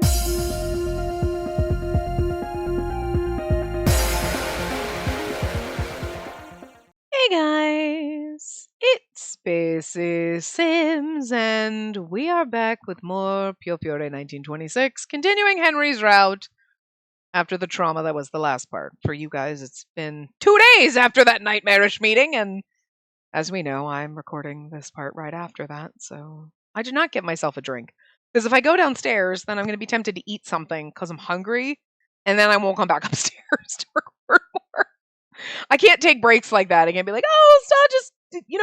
Hey guys, it's Spacey Sims, and we are back with more Piofiore 1926, continuing Henry's route after the trauma that was the last part. For you guys, it's been 2 days after that nightmarish meeting, and as we know, I'm recording this part right after that, so I did not get myself a drink. Because if I go downstairs, then I'm going to be tempted to eat something because I'm hungry, and then I won't come back upstairs to record more. I can't take breaks like that. I can't be like, oh, so I'll just,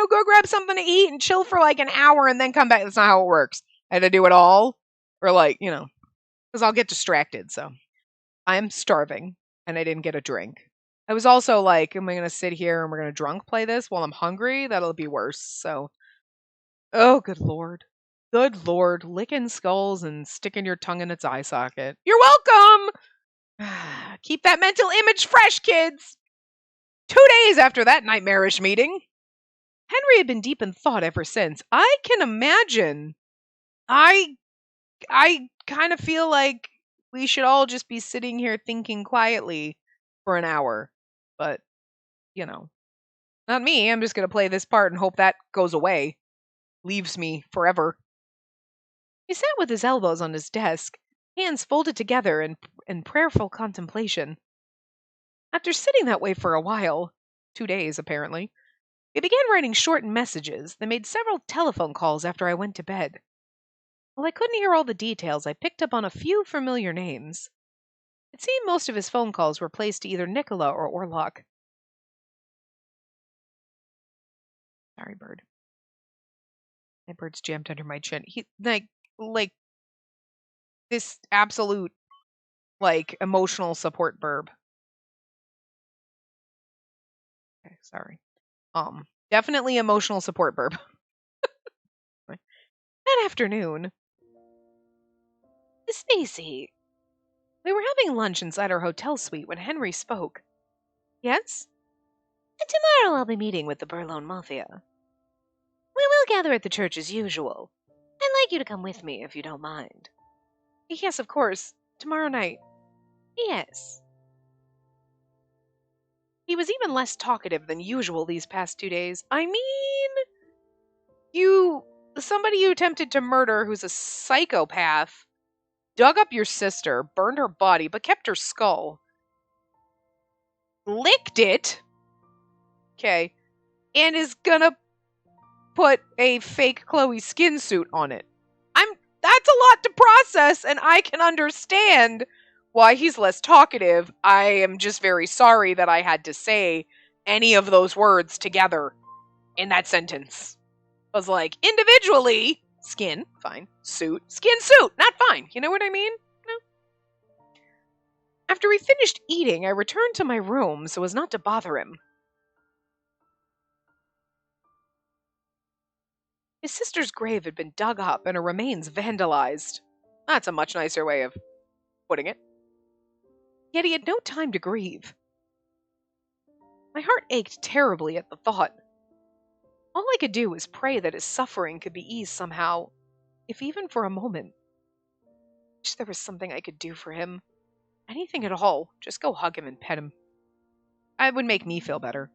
go grab something to eat and chill for like an hour and then come back. That's not how it works. I had to do it all, or because I'll get distracted. So I'm starving and I didn't get a drink. I was also like, am I going to sit here and we're going to drunk play this while I'm hungry? That'll be worse. So, oh, good Lord. Good Lord. Licking skulls and sticking your tongue in its eye socket. You're welcome. Keep that mental image fresh, kids. 2 days after that nightmarish meeting, Henry had been deep in thought ever since. I can imagine. I kind of feel like we should all just be sitting here thinking quietly for an hour. But, not me. I'm just going to play this part and hope that goes away. Leaves me forever. He sat with his elbows on his desk, hands folded together in prayerful contemplation. After sitting that way for a while, 2 days apparently, he began writing short messages, then made several telephone calls after I went to bed. While I couldn't hear all the details, I picked up on a few familiar names. It seemed most of his phone calls were placed to either Nicola or Orlok. Sorry, bird. My bird's jammed under my chin. He, like, this absolute, emotional support burb. Okay, sorry. Definitely emotional support burb. That afternoon, Spacey. We were having lunch inside our hotel suite when Henry spoke. Yes? Tomorrow I'll be meeting with the Burlone Mafia. We will gather at the church as usual. I'd like you to come with me if you don't mind. Yes, of course. Tomorrow night. Yes. He was even less talkative than usual these past 2 days. I mean, somebody you attempted to murder who's a psychopath, dug up your sister, burned her body, but kept her skull, licked it, okay, and is gonna put a fake Chloe skin suit on it. That's a lot to process, and I can understand why he's less talkative. I am just very sorry that I had to say any of those words together in that sentence. I was like, individually, skin, fine. Suit, skin suit, not fine. You know what I mean? No. After we finished eating, I returned to my room so as not to bother him. His sister's grave had been dug up and her remains vandalized. That's a much nicer way of putting it. Yet he had no time to grieve. My heart ached terribly at the thought. All I could do was pray that his suffering could be eased somehow, if even for a moment. I wish there was something I could do for him. Anything at all. Just go hug him and pet him. It would make me feel better.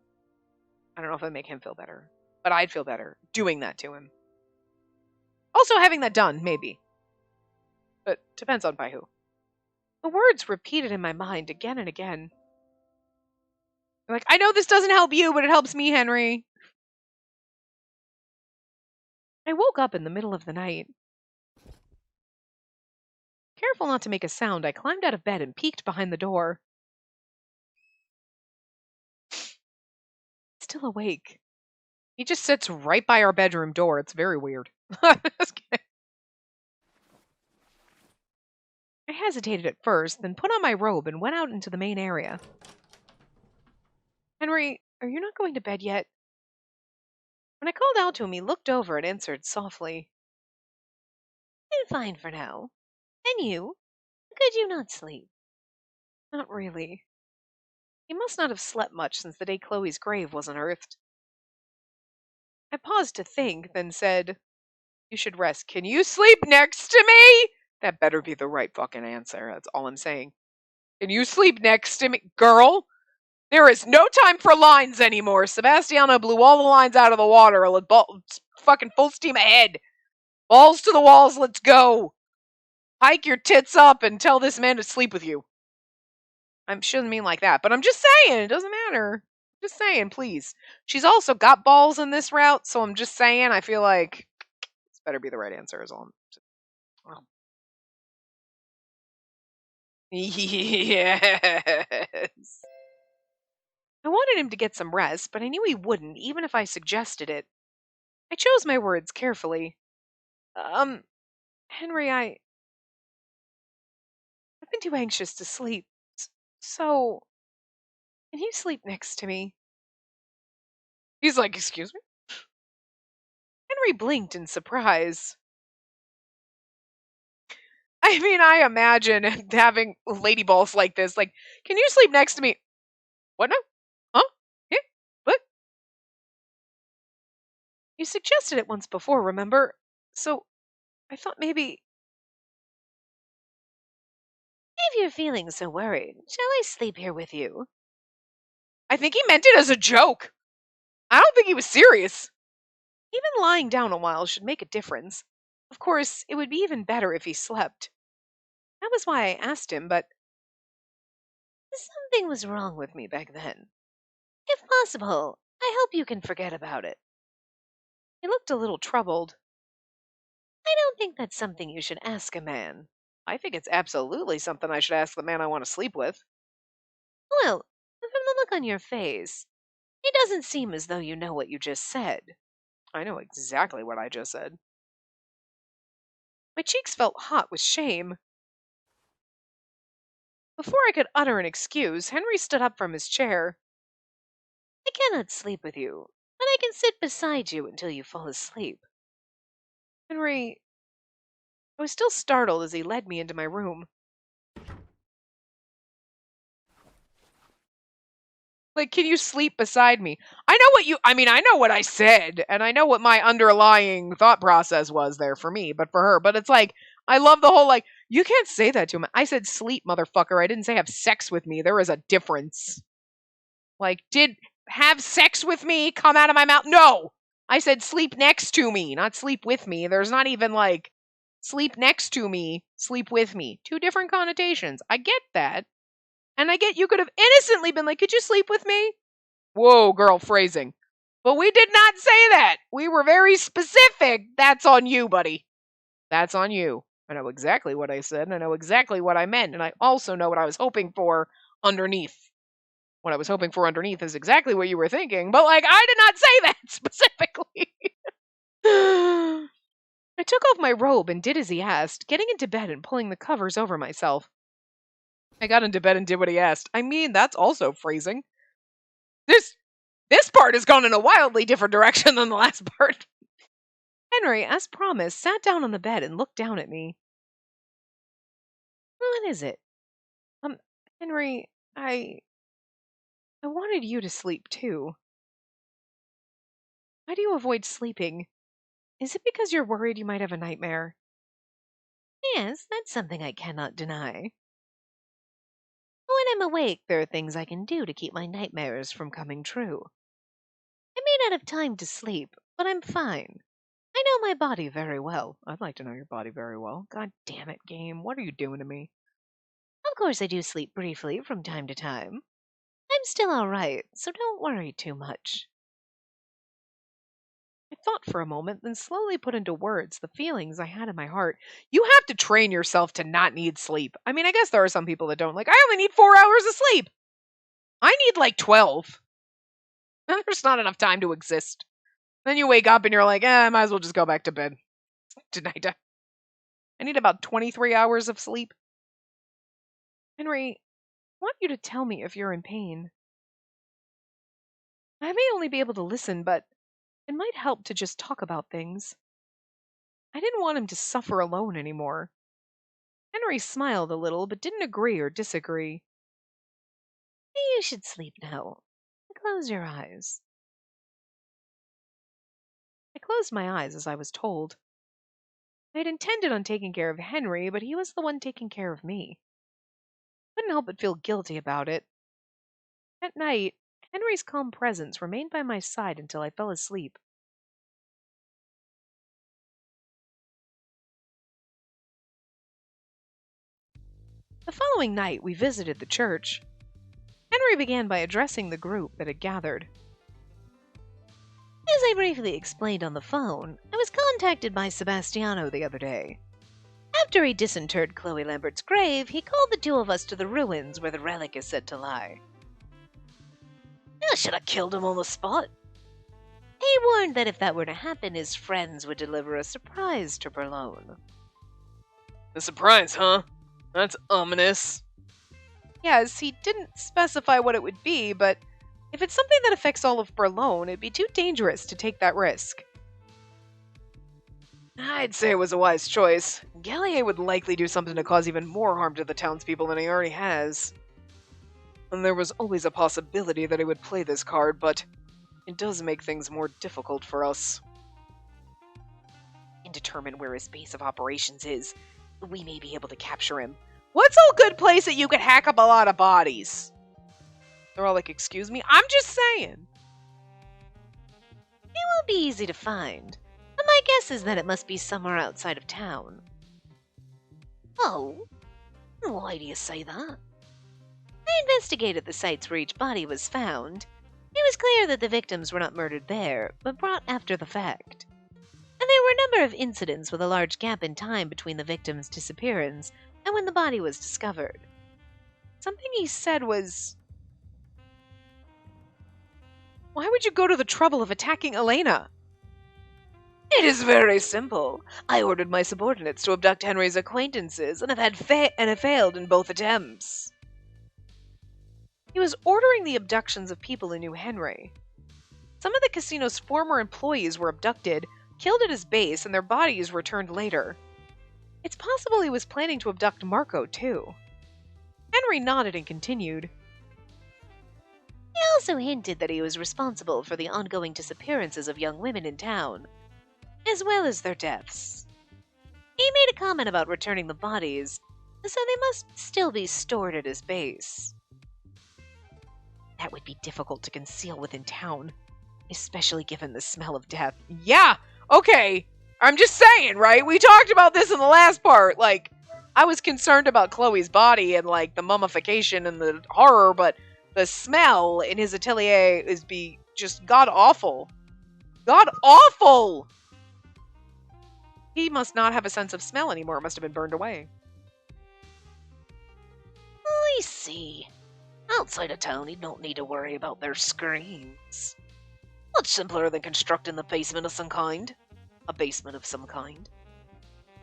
I don't know if it would make him feel better, but I'd feel better doing that to him. Also having that done, maybe. But depends on by who. The words repeated in my mind again and again. I'm like, I know this doesn't help you, but it helps me, Henry. I woke up in the middle of the night. Careful not to make a sound, I climbed out of bed and peeked behind the door. Still awake. He just sits right by our bedroom door. It's very weird. Just kidding. I hesitated at first, then put on my robe and went out into the main area. Henry, are you not going to bed yet? When I called out to him, he looked over and answered softly. I'm fine for now. And you? Could you not sleep? Not really. He must not have slept much since the day Chloe's grave was unearthed. I paused to think, then said, You should rest. Can you sleep next to me? That better be the right fucking answer. That's all I'm saying. Can you sleep next to me? Girl, there is no time for lines anymore. Sebastiano blew all the lines out of the water. Fucking full steam ahead. Balls to the walls, let's go. Hike your tits up and tell this man to sleep with you. I shouldn't mean like that, but I'm just saying, it doesn't matter. Just saying, please. She's also got balls in this route, so I'm just saying, I feel like this better be the right answer is all. Well. Yes. I wanted him to get some rest, but I knew he wouldn't, even if I suggested it. I chose my words carefully. Henry, I've been too anxious to sleep. So, can you sleep next to me? He's like, excuse me? Henry blinked in surprise. I mean, I imagine having lady balls like this. Like, can you sleep next to me? What now? Huh? Yeah? What? You suggested it once before, remember? So, I thought maybe. If you're feeling so worried, shall I sleep here with you? I think he meant it as a joke. I don't think he was serious. Even lying down a while should make a difference. Of course, it would be even better if he slept. That was why I asked him, but something was wrong with me back then. If possible, I hope you can forget about it. He looked a little troubled. I don't think that's something you should ask a man. I think it's absolutely something I should ask the man I want to sleep with. Well, from the look on your face, it doesn't seem as though you know what you just said. I know exactly what I just said. My cheeks felt hot with shame. Before I could utter an excuse, Henry stood up from his chair. I cannot sleep with you, but I can sit beside you until you fall asleep. Henry, I was still startled as he led me into my room. Like, can you sleep beside me? I know what I said, and I know what my underlying thought process was there for me, but for her. But it's like, I love the whole, like, you can't say that to him. I said sleep, motherfucker. I didn't say have sex with me. There is a difference. Like, did have sex with me come out of my mouth? No! I said sleep next to me, not sleep with me. There's not even, like, sleep next to me, sleep with me. Two different connotations. I get that. And I get you could have innocently been like, could you sleep with me? Whoa, girl, phrasing. But we did not say that. We were very specific. That's on you, buddy. That's on you. I know exactly what I said, and I know exactly what I meant, and I also know what I was hoping for underneath. What I was hoping for underneath is exactly what you were thinking, but, like, I did not say that specifically. I took off my robe and did as he asked, getting into bed and pulling the covers over myself. I got into bed and did what he asked. I mean, that's also phrasing. This part has gone in a wildly different direction than the last part. Henry, as promised, sat down on the bed and looked down at me. What is it? Henry, I wanted you to sleep too. Why do you avoid sleeping? Is it because you're worried you might have a nightmare? Yes, that's something I cannot deny. When I'm awake, there are things I can do to keep my nightmares from coming true. I may not have time to sleep, but I'm fine. I know my body very well. I'd like to know your body very well. God damn it, game. What are you doing to me? Of course, I do sleep briefly from time to time. I'm still all right, so don't worry too much. I thought for a moment, then slowly put into words the feelings I had in my heart. You have to train yourself to not need sleep. I mean, I guess there are some people that don't. Like, I only need 4 hours of sleep. I need like 12. There's not enough time to exist. Then you wake up and you're like, I might as well just go back to bed tonight. I need about 23 hours of sleep. Henry, I want you to tell me if you're in pain. I may only be able to listen, but it might help to just talk about things. I didn't want him to suffer alone anymore. Henry smiled a little, but didn't agree or disagree. You should sleep now. Close your eyes. I closed my eyes as I was told. I had intended on taking care of Henry, but he was the one taking care of me. Couldn't help but feel guilty about it. At night, Henry's calm presence remained by my side until I fell asleep. The following night, we visited the church. Henry began by addressing the group that had gathered. As I briefly explained on the phone, I was contacted by Sebastiano the other day. After he disinterred Chloe Lambert's grave, he called the two of us to the ruins where the relic is said to lie. I should have killed him on the spot. He warned that if that were to happen, his friends would deliver a surprise to Berlone. A surprise, huh? That's ominous. Yes, he didn't specify what it would be, but if it's something that affects all of Berlone, it'd be too dangerous to take that risk. I'd say it was a wise choice. Gallier would likely do something to cause even more harm to the townspeople than he already has. And there was always a possibility that he would play this card, but it does make things more difficult for us. And determine where his base of operations is. We may be able to capture him. What's a good place that you could hack up a lot of bodies? They're all like, excuse me? I'm just saying. It won't be easy to find. But my guess is that it must be somewhere outside of town. Oh? Why do you say that? I investigated the sites where each body was found. It was clear that the victims were not murdered there, but brought after the fact. And there were a number of incidents with a large gap in time between the victim's disappearance and when the body was discovered. Something he said was, why would you go to the trouble of attacking Elena? It is very simple. I ordered my subordinates to abduct Henry's acquaintances and have failed in both attempts. He was ordering the abductions of people who knew Henry. Some of the casino's former employees were abducted, killed at his base, and their bodies returned later. It's possible he was planning to abduct Marco, too. Henry nodded and continued. He also hinted that he was responsible for the ongoing disappearances of young women in town, as well as their deaths. He made a comment about returning the bodies, so they must still be stored at his base. That would be difficult to conceal within town, especially given the smell of death. Yeah, okay. I'm just saying, right? We talked about this in the last part. Like, I was concerned about Chloe's body and, like, the mummification and the horror, but the smell in his atelier is just god-awful. God-awful! He must not have a sense of smell anymore. It must have been burned away. I see. Outside of town, you don't need to worry about their screams. Much simpler than constructing the basement of some kind. A basement of some kind.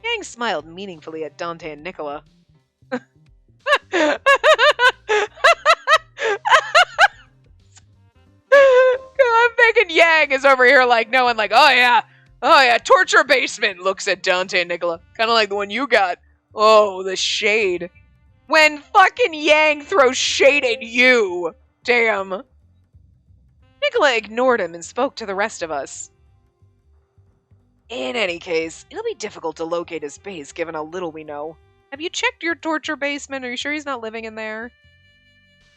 Yang smiled meaningfully at Dante and Nicola. I'm thinking Yang is over here like knowing like, oh yeah, torture basement, looks at Dante and Nicola. Kind of like the one you got. Oh, the shade. When fucking Yang throws shade at you. Damn. Nicola ignored him and spoke to the rest of us. In any case, it'll be difficult to locate his base given how little we know. Have you checked your torture basement? Are you sure he's not living in there?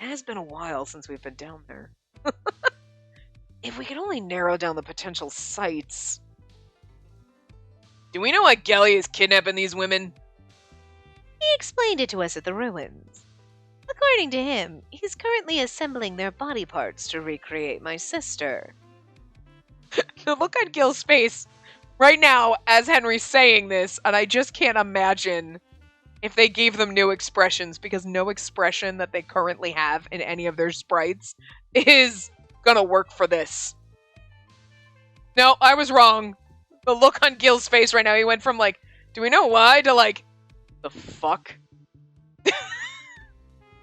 It has been a while since we've been down there. If we could only narrow down the potential sites. Do we know why Gelly is kidnapping these women? He explained it to us at the ruins. According to him, he's currently assembling their body parts to recreate my sister. The look on Gil's face right now as Henry's saying this, and I just can't imagine if they gave them new expressions, because no expression that they currently have in any of their sprites is gonna work for this. No, I was wrong. The look on Gil's face right now, he went from like, do we know why, to like, the fuck?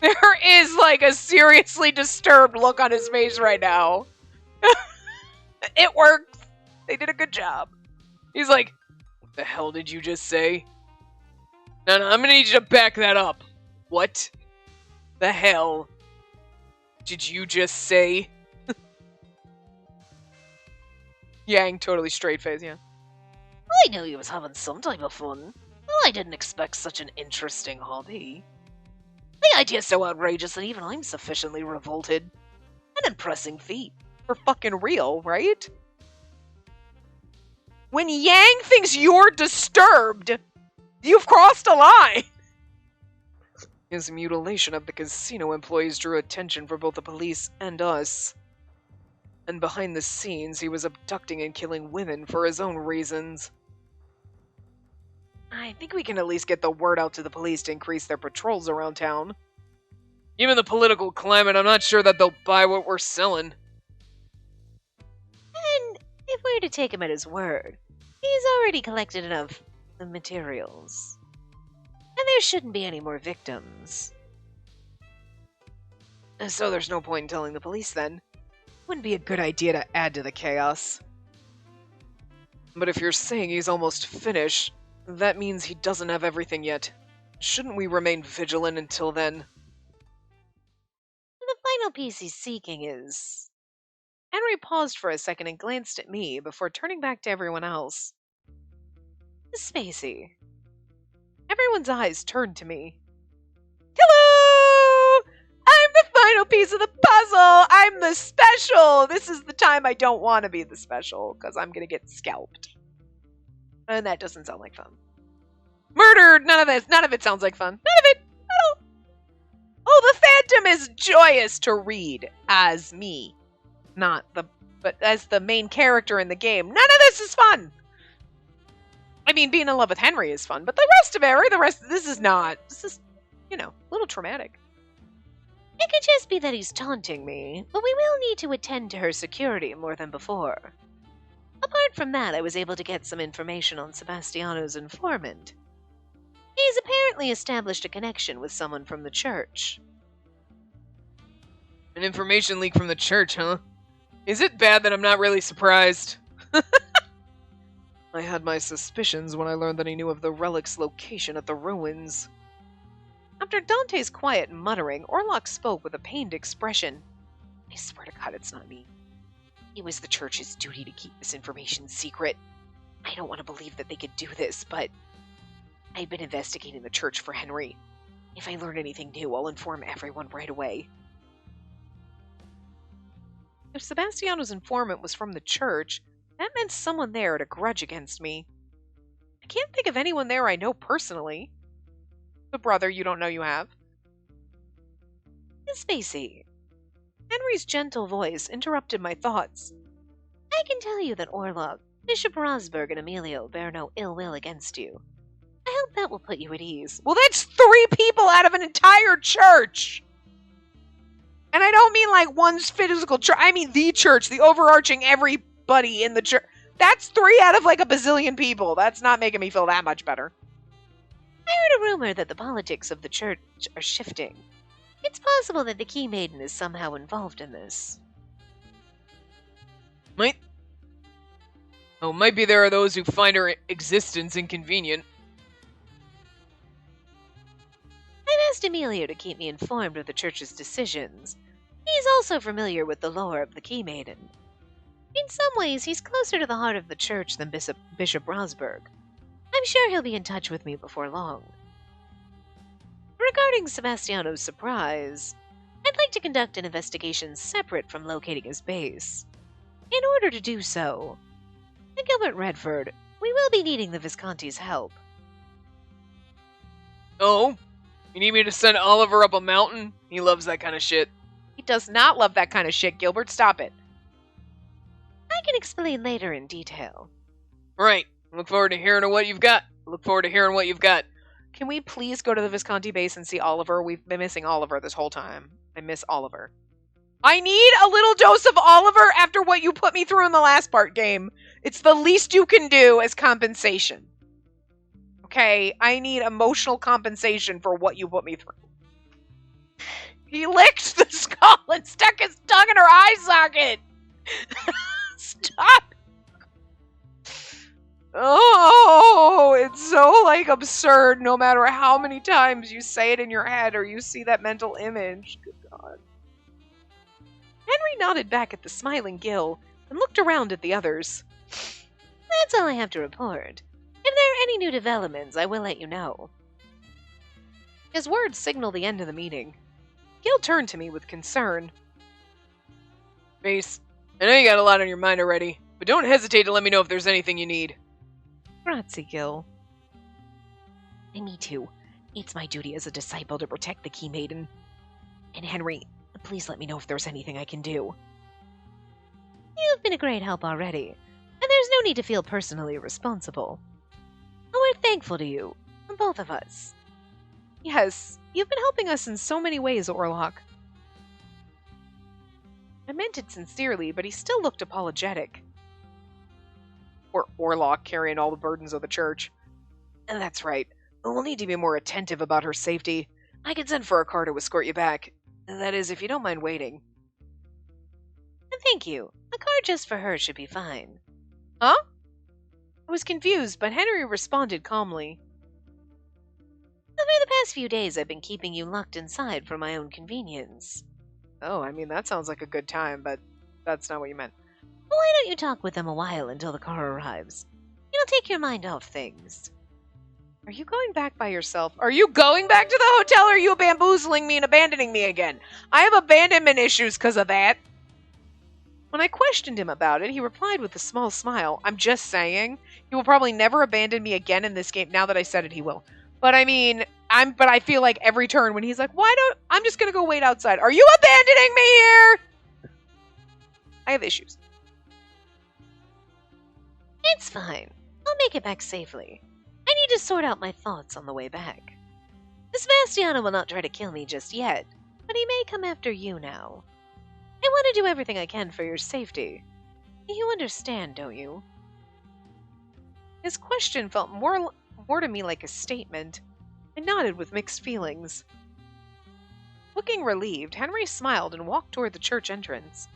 There is like a seriously disturbed look on his face right now. It worked. They did a good job. He's like, what the hell did you just say? No, I'm gonna need you to back that up. What the hell did you just say? Yang totally straight face, yeah. I knew he was having some type of fun. Well, I didn't expect such an interesting hobby. The idea's so outrageous that even I'm sufficiently revolted. An impressing feat. For fucking real, right? When Yang thinks you're disturbed, you've crossed a line! His mutilation of the casino employees drew attention from both the police and us. And behind the scenes, he was abducting and killing women for his own reasons. I think we can at least get the word out to the police to increase their patrols around town. Given the political climate, I'm not sure that they'll buy what we're selling. And if we're to take him at his word, he's already collected enough materials. And there shouldn't be any more victims. So there's no point in telling the police then. Wouldn't be a good idea to add to the chaos. But if you're saying he's almost finished, that means he doesn't have everything yet. Shouldn't we remain vigilant until then? The final piece he's seeking is... Henry paused for a second and glanced at me before turning back to everyone else. Spacey. Everyone's eyes turned to me. Hello! I'm the final piece of the puzzle! I'm the special! This is the time I don't want to be the special, because I'm going to get scalped. And that doesn't sound like fun. Murdered! None of it sounds like fun. None of it! No. Oh, the Phantom is joyous to read as me. But as the main character in the game. None of this is fun! I mean, being in love with Henry is fun, but the rest of it, this is not. This is, a little traumatic. It could just be that he's taunting me, but we will need to attend to her security more than before. Apart from that, I was able to get some information on Sebastiano's informant. He's apparently established a connection with someone from the church. An information leak from the church, huh? Is it bad that I'm not really surprised? I had my suspicions when I learned that he knew of the relic's location at the ruins. After Dante's quiet muttering, Orlok spoke with a pained expression. I swear to God it's not me. It was the church's duty to keep this information secret. I don't want to believe that they could do this, but I've been investigating the church for Henry. If I learn anything new, I'll inform everyone right away. If Sebastiano's informant was from the church, that meant someone there had a grudge against me. I can't think of anyone there I know personally. The brother you don't know you have. Spacey. Henry's gentle voice interrupted my thoughts. I can tell you that Orlok, Bishop Rosberg, and Emilio bear no ill will against you. I hope that will put you at ease. Well, that's 3 people out of an entire church! And I don't mean like one's physical church. I mean the church, the overarching everybody in the church. That's 3 out of like a bazillion people. That's not making me feel that much better. I heard a rumor that the politics of the church are shifting. It's possible that the Key Maiden is somehow involved in this. Might be there are those who find her existence inconvenient. I've asked Emilio to keep me informed of the church's decisions. He's also familiar with the lore of the Key Maiden. In some ways, he's closer to the heart of the church than Bishop Rosberg. I'm sure he'll be in touch with me before long. Regarding Sebastiano's surprise, I'd like to conduct an investigation separate from locating his base. In order to do so, Gilbert Redford, we will be needing the Visconti's help. Oh? You need me to send Oliver up a mountain? He loves that kind of shit. He does not love that kind of shit, Gilbert. Stop it. I can explain later in detail. Right. Look forward to hearing what you've got. Can we please go to the Visconti base and see Oliver? We've been missing Oliver this whole time. I miss Oliver. I need a little dose of Oliver after what you put me through in the last part game. It's the least you can do as compensation. Okay, I need emotional compensation for what you put me through. He licked the skull and stuck his tongue in her eye socket. Stop. Oh, it's so, absurd no matter how many times you say it in your head or you see that mental image. Good God. Henry nodded back at the smiling Gil and looked around at the others. That's all I have to report. If there are any new developments, I will let you know. His words signal the end of the meeting. Gil turned to me with concern. Mace, I know you got a lot on your mind already, but don't hesitate to let me know if there's anything you need. Grazie, Gil. And me too. It's my duty as a disciple to protect the Key Maiden. And Henry, please let me know if there's anything I can do. You've been a great help already, and there's no need to feel personally responsible. We're thankful to you, both of us. Yes, you've been helping us in so many ways, Orlok. I meant it sincerely, but he still looked apologetic. Poor Orlok carrying all the burdens of the church. And that's right. We'll need to be more attentive about her safety. I can send for a car to escort you back. That is, if you don't mind waiting. Thank you. A car just for her should be fine. Huh? I was confused, but Henry responded calmly. For the past few days, I've been keeping you locked inside for my own convenience. Oh, I mean, that sounds like a good time, but that's not what you meant. Why don't you talk with them a while until the car arrives? It'll take your mind off things. Are you going back by yourself? Are you going back to the hotel, or are you bamboozling me and abandoning me again? I have abandonment issues because of that. When I questioned him about it, he replied with a small smile. I'm just saying, he will probably never abandon me again in this game. Now that I said it, he will. But I mean, I feel like every turn when he's like, I'm just gonna go wait outside. Are you abandoning me here? I have issues. It's fine. I'll make it back safely. I need to sort out my thoughts on the way back. Sebastiano will not try to kill me just yet, but he may come after you now. I want to do everything I can for your safety. You understand, don't you? His question felt more to me like a statement. I nodded with mixed feelings. Looking relieved, Henry smiled and walked toward the church entrance.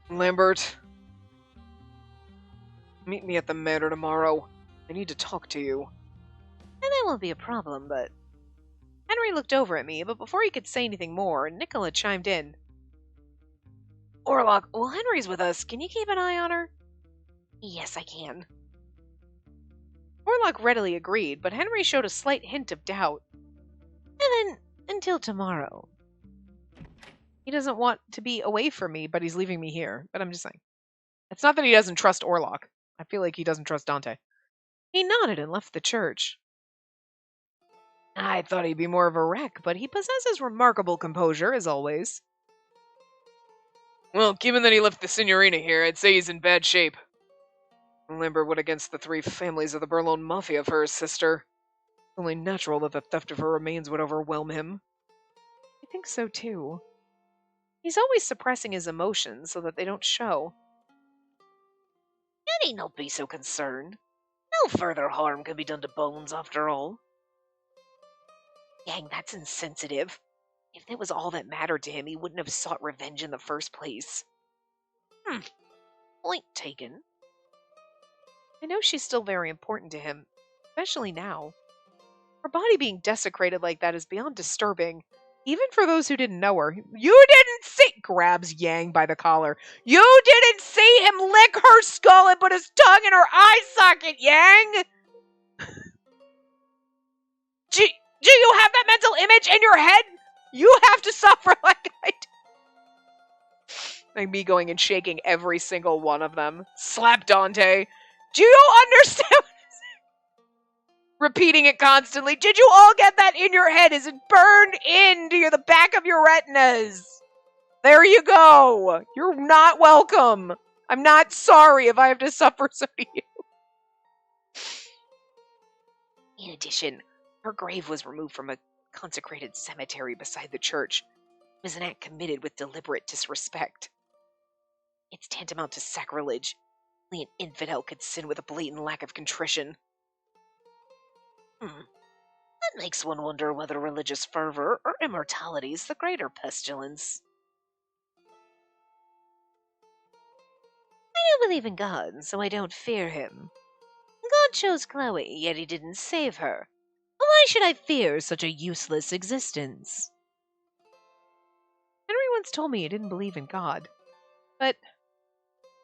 Lambert, meet me at the manor tomorrow. I need to talk to you. And that won't be a problem, but... Henry looked over at me, but before he could say anything more, Nicola chimed in. Orlok, while Henry's with us, can you keep an eye on her? Yes, I can. Orlok readily agreed, but Henry showed a slight hint of doubt. And then, until tomorrow. He doesn't want to be away from me, but he's leaving me here. But I'm just saying. It's not that he doesn't trust Orlok. I feel like he doesn't trust Dante. He nodded and left the church. I thought he'd be more of a wreck, but he possesses remarkable composure, as always. Well, given that he left the Signorina here, I'd say he's in bad shape. Lambert went against the three families of the Berlone Mafia for his sister. It's only natural that the theft of her remains would overwhelm him. I think so, too. He's always suppressing his emotions so that they don't show. You need not be so concerned. No further harm can be done to Bones, after all. Yang, that's insensitive. If that was all that mattered to him, he wouldn't have sought revenge in the first place. Point taken. I know she's still very important to him, especially now. Her body being desecrated like that is beyond disturbing, even for those who didn't know her. You didn't see... Grabs Yang by the collar. You didn't see him lick her skull and put his tongue in her eye socket, Yang! Do you have that mental image in your head? You have to suffer like I do. Like me going and shaking every single one of them. Slap Dante. Do you understand what I'm saying? Repeating it constantly. Did you all get that in your head? Is it burned into the back of your retinas? There you go. You're not welcome. I'm not sorry if I have to suffer so to you. In addition, her grave was removed from a consecrated cemetery beside the church. It was an act committed with deliberate disrespect. It's tantamount to sacrilege. Only an infidel could sin with a blatant lack of contrition. That makes one wonder whether religious fervor or immortality is the greater pestilence. I don't believe in God, so I don't fear him. God chose Chloe, yet he didn't save her. Why should I fear such a useless existence? Henry once told me he didn't believe in God. But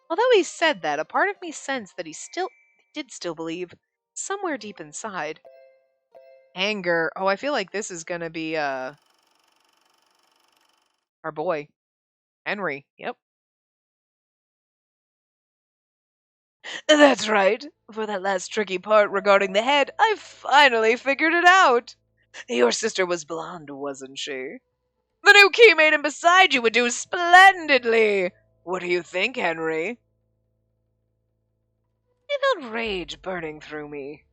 Although he said that, a part of me sensed that he did still believe, somewhere deep inside. Anger. Oh, I feel like this is gonna be our boy, Henry. Yep. That's right. For that last tricky part regarding the head, I finally figured it out. Your sister was blonde, wasn't she? The new key made him beside you would do splendidly. What do you think, Henry? I felt rage burning through me.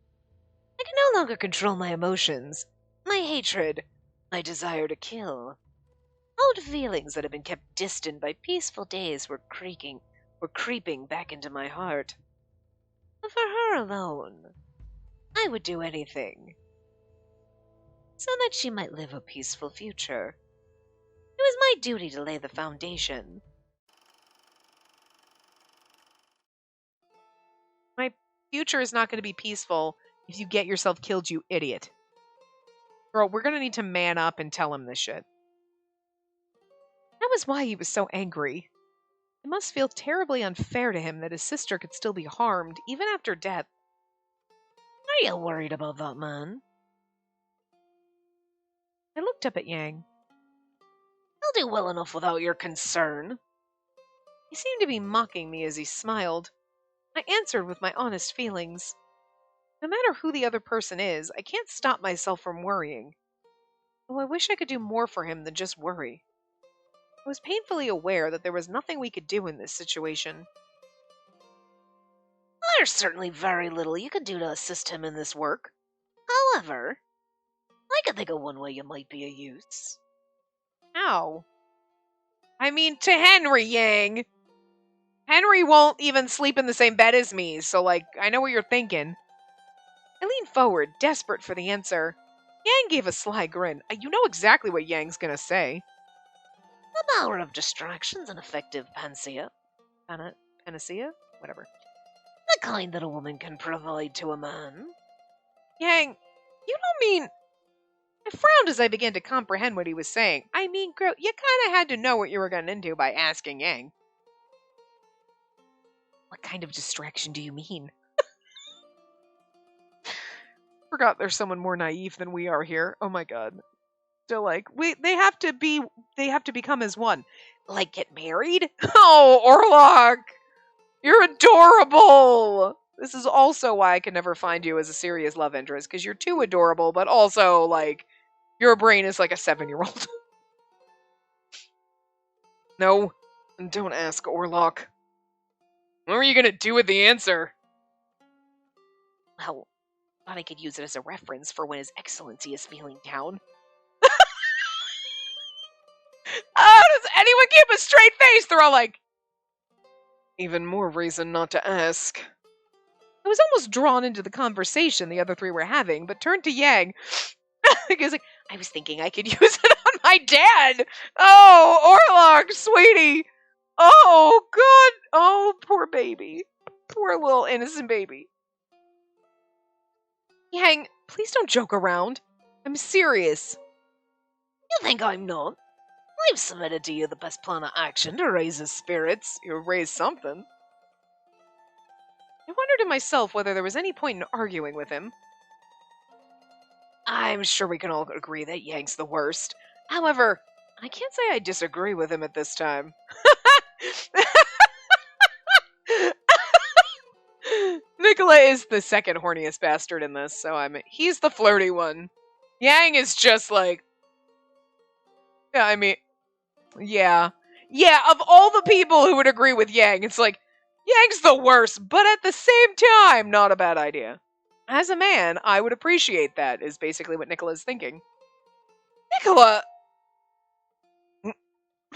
I could no longer control my emotions, my hatred, my desire to kill. Old feelings that had been kept distant by peaceful days were creeping back into my heart. But for her alone, I would do anything, so that she might live a peaceful future. It was my duty to lay the foundation. My future is not going to be peaceful if you get yourself killed, you idiot. Girl, we're going to need to man up and tell him this shit. That was why he was so angry. It must feel terribly unfair to him that his sister could still be harmed, even after death. Are you worried about that, man? I looked up at Yang. I'll do well enough without your concern. He seemed to be mocking me as he smiled. I answered with my honest feelings. No matter who the other person is, I can't stop myself from worrying. Oh, I wish I could do more for him than just worry. I was painfully aware that there was nothing we could do in this situation. There's certainly very little you could do to assist him in this work. However, I could think of one way you might be of use. How? I mean, to Henry, Yang. Henry won't even sleep in the same bed as me, so, I know what you're thinking. I leaned forward, desperate for the answer. Yang gave a sly grin. You know exactly what Yang's gonna say. The power of distraction's an effective panacea. Panacea? Whatever. The kind that a woman can provide to a man. Yang, you don't mean... I frowned as I began to comprehend what he was saying. I mean, girl, you kinda had to know what you were getting into by asking Yang. What kind of distraction do you mean? Forgot there's someone more naive than we are here. Oh my god. Still they have to become as one. Like get married? Oh, Orlok! You're adorable! This is also why I can never find you as a serious love interest, because you're too adorable, but also, your brain is like a 7-year-old. No, don't ask, Orlok. What are you gonna do with the answer? Well, thought I could use it as a reference for when His Excellency is feeling down. Does anyone keep a straight face? They're all like, even more reason not to ask. I was almost drawn into the conversation the other three were having, but turned to Yang. Because I was thinking I could use it on my dad. Oh, Orlok, sweetie. Oh, God. Oh, poor baby. Poor little innocent baby. Yang, please don't joke around. I'm serious. You think I'm not? I've submitted to you the best plan of action to raise his spirits. You raise something. I wondered to myself whether there was any point in arguing with him. I'm sure we can all agree that Yang's the worst. However, I can't say I disagree with him at this time. Nicola is the second horniest bastard in this, so he's the flirty one. Yang is just yeah, of all the people who would agree with Yang, it's Yang's the worst, but at the same time, not a bad idea. As a man, I would appreciate that, is basically what Nicola is thinking. Nicola! What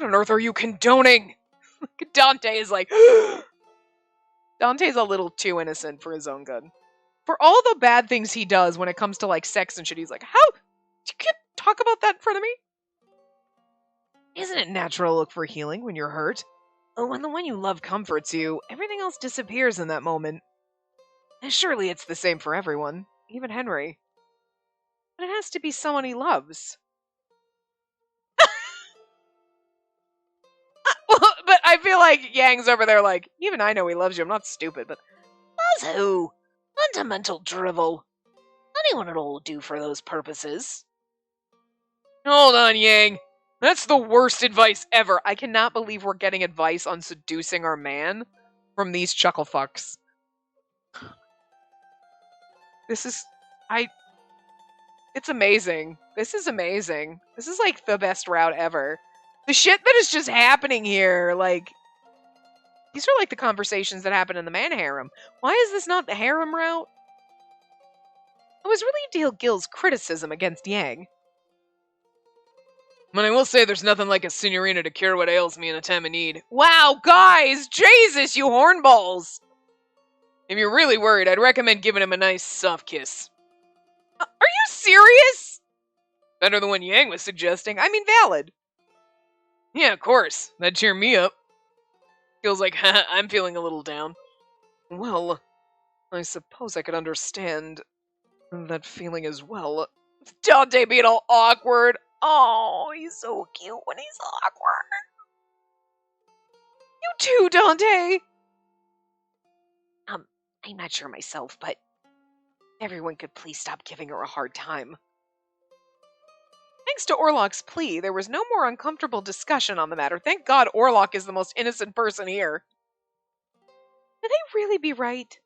on earth are you condoning? Dante is Dante's a little too innocent for his own good. For all the bad things he does when it comes to sex and shit, he's how? You can't talk about that in front of me? Isn't it natural to look for healing when you're hurt? When the one you love comforts you, everything else disappears in that moment. And surely it's the same for everyone, even Henry. But it has to be someone he loves. But I feel like Yang's over there like, even I know he loves you. I'm not stupid, but As who? Fundamental drivel. Anyone at all will do for those purposes. hold on, Yang. That's the worst advice ever. I cannot believe we're getting advice on seducing our man from these chuckle fucks. It's amazing. This is amazing. This is like the best route ever. The shit that is just happening here, like, these are like the conversations that happen in the man harem. Why is this not the harem route? I was really into Gil's criticism against Yang. But I will say there's nothing like a signorina to cure what ails me in a time of need. Wow, guys! Jesus, you hornballs! If you're really worried, I'd recommend giving him a nice soft kiss. Are you serious? Better than what Yang was suggesting. I mean, valid. Yeah, of course. That'd cheer me up. Feels like, I'm feeling a little down. Well, I suppose I could understand that feeling as well. Dante being all awkward. Oh, he's so cute when he's awkward. You too, Dante. I'm not sure myself, but everyone could please stop giving her a hard time. Thanks to Orlok's plea, there was no more uncomfortable discussion on the matter. Thank God Orlok is the most innocent person here. Could they really be right?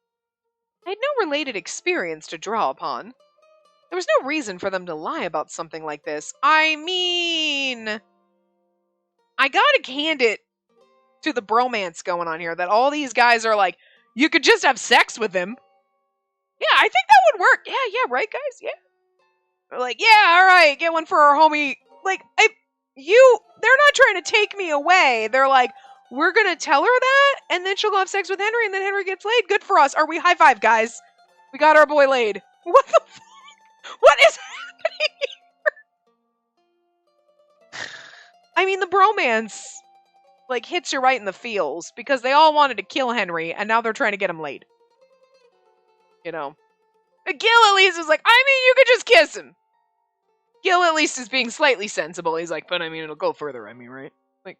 I had no related experience to draw upon. There was no reason for them to lie about something like this. I mean, I gotta hand it to the bromance going on here, that all these guys are like, you could just have sex with him. Yeah, I think that would work. Yeah, right, guys? Yeah. They're like, yeah, alright, get one for our homie. Like, they're not trying to take me away. They're like, we're gonna tell her that, and then she'll go have sex with Henry, and then Henry gets laid. Good for us. Are we high five, guys? We got our boy laid. What the fuck? What is happening here? I mean, the bromance, like, hits you right in the feels, because they all wanted to kill Henry, and now they're trying to get him laid. You know? Gil at least is like, I mean, you could just kiss him. Gil at least is being slightly sensible. He's like, but I mean, it'll go further, I mean, right? Like,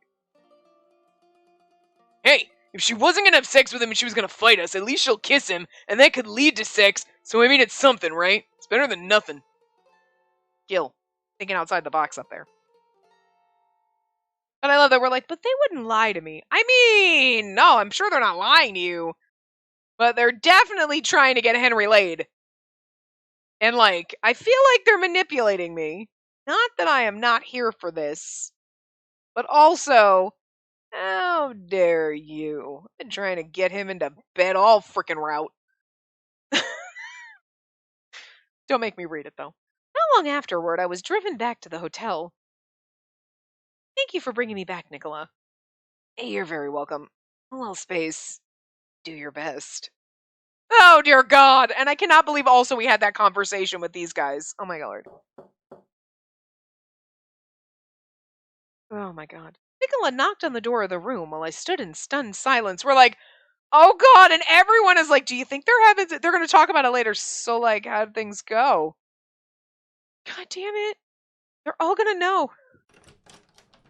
hey, if she wasn't gonna have sex with him and she was gonna fight us, at least she'll kiss him, and that could lead to sex, so I mean, it's something, right? It's better than nothing. Gil, thinking outside the box up there. But I love that we're like, but they wouldn't lie to me. I mean, no, I'm sure they're not lying to you. But they're definitely trying to get Henry laid. And, like, I feel like they're manipulating me. Not that I am not here for this. But also, how dare you? I've been trying to get him into bed all frickin' route. Don't make me read it, though. Not long afterward, I was driven back to the hotel. Thank you for bringing me back, Nicola. Hey, you're very welcome. Well, Space, do your best. Oh, dear God. And I cannot believe also we had that conversation with these guys. Oh, my God. Oh, my God. Nicola knocked on the door of the room while I stood in stunned silence. We're like, oh, God. And everyone is like, do you think they're going to talk about it later? So, like, how'd things go? God damn it. They're all going to know.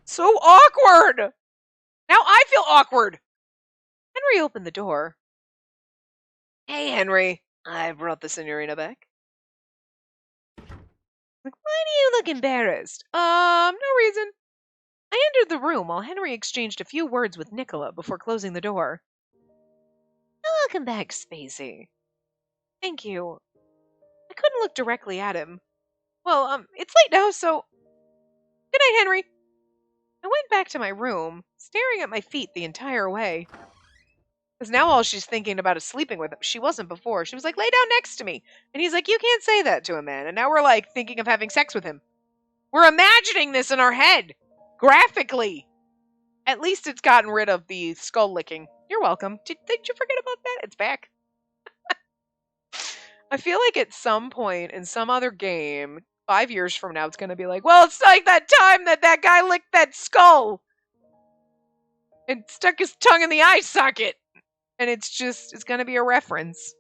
So awkward. Now I feel awkward. Henry opened the door. Hey, Henry. I brought the Signorina back. Why do you look embarrassed? No reason. I entered the room while Henry exchanged a few words with Nicola before closing the door. Welcome back, Spacey. Thank you. I couldn't look directly at him. Well, it's late now, so... Good night, Henry. I went back to my room, staring at my feet the entire way. Because now all she's thinking about is sleeping with him. She wasn't before. She was like, lay down next to me. And he's like, you can't say that to a man. And now we're like thinking of having sex with him. We're imagining this in our head. Graphically. At least it's gotten rid of the skull licking. You're welcome. Did you forget about that? It's back. I feel like at some point in some other game, 5 years from now, it's going to be like, well, it's like that time that guy licked that skull. And stuck his tongue in the eye socket. And it's going to be a reference.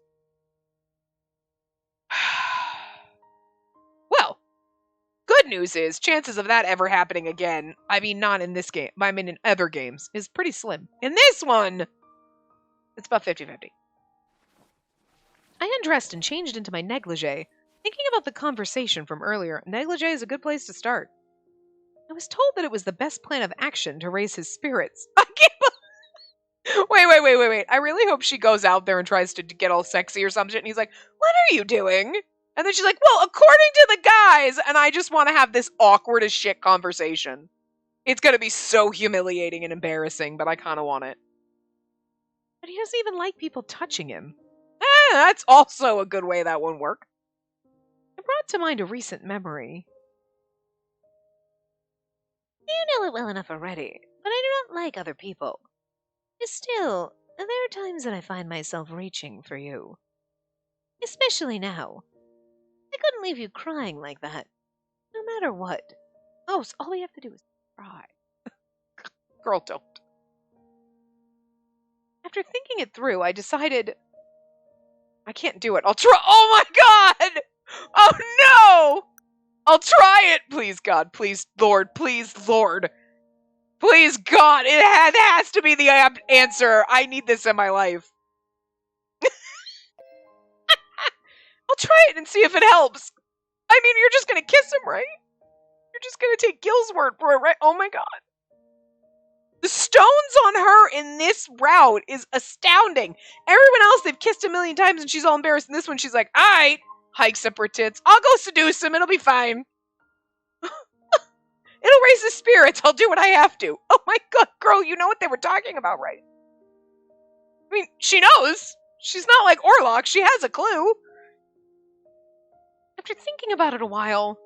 Well, good good news is, chances of that ever happening again, I mean, not in this game, I mean in other games, is pretty slim. In this one, it's about 50-50. I undressed and changed into my negligee. Thinking about the conversation from earlier, negligee is a good place to start. I was told that it was the best plan of action to raise his spirits. I can't Wait. I really hope she goes out there and tries to get all sexy or some shit, and he's like, what are you doing? And then she's like, well, according to the guys, and I just want to have this awkward as shit conversation. It's going to be so humiliating and embarrassing, but I kind of want it. But he doesn't even like people touching him. That's also a good way that won't work. I brought to mind a recent memory. You know it well enough already, but I do not like other people. Still, there are times that I find myself reaching for you. Especially now. I couldn't leave you crying like that, no matter what. Oh, so all we have to do is cry. Girl, don't. After thinking it through, I decided I can't do it. I'll try. Oh my god! Oh no! I'll try it! Please, God. Please, Lord. Please, Lord. Please, God. It has to be the answer. I need this in my life. I'll try it and see if it helps. I mean, you're just gonna kiss him, right? You're just gonna take Gil's word for it, right? Oh my god. The stones on her in this route is astounding. Everyone else, they've kissed a million times and she's all embarrassed. In this one, she's like, alright, hikes up her tits. I'll go seduce him. It'll be fine. It'll raise his spirits. I'll do what I have to. Oh my god, girl, you know what they were talking about, right? I mean, she knows. She's not like Orlok. She has a clue. After thinking about it a while,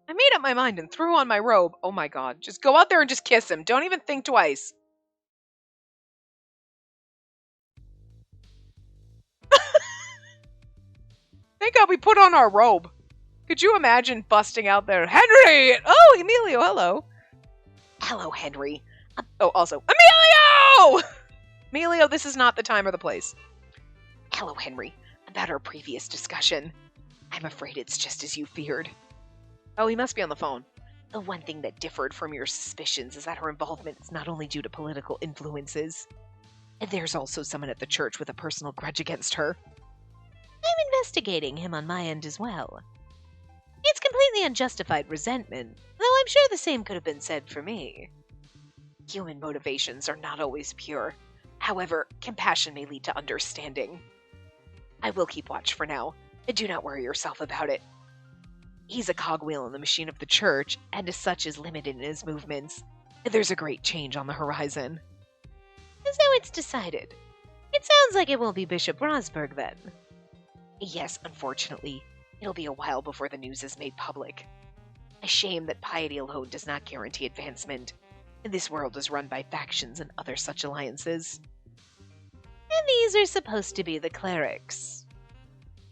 I made up my mind and threw on my robe. Oh my god, just go out there and just kiss him. Don't even think twice. Thank God we put on our robe. Could you imagine busting out there, Henry? Oh, Emilio, hello. Hello, Henry. Oh, also, Emilio! Emilio, this is not the time or the place. Hello, Henry. About our previous discussion. I'm afraid it's just as you feared. Oh, he must be on the phone. The one thing that differed from your suspicions is that her involvement is not only due to political influences. There's also someone at the church with a personal grudge against her. I'm investigating him on my end as well. It's completely unjustified resentment, though I'm sure the same could have been said for me. Human motivations are not always pure. However, compassion may lead to understanding. I will keep watch for now. Do not worry yourself about it. He's a cogwheel in the machine of the church, and as such is limited in his movements. There's a great change on the horizon. So it's decided. It sounds like it will be Bishop Rosberg then. Yes, unfortunately. It'll be a while before the news is made public. A shame that piety alone does not guarantee advancement. This world is run by factions and other such alliances. And these are supposed to be the clerics.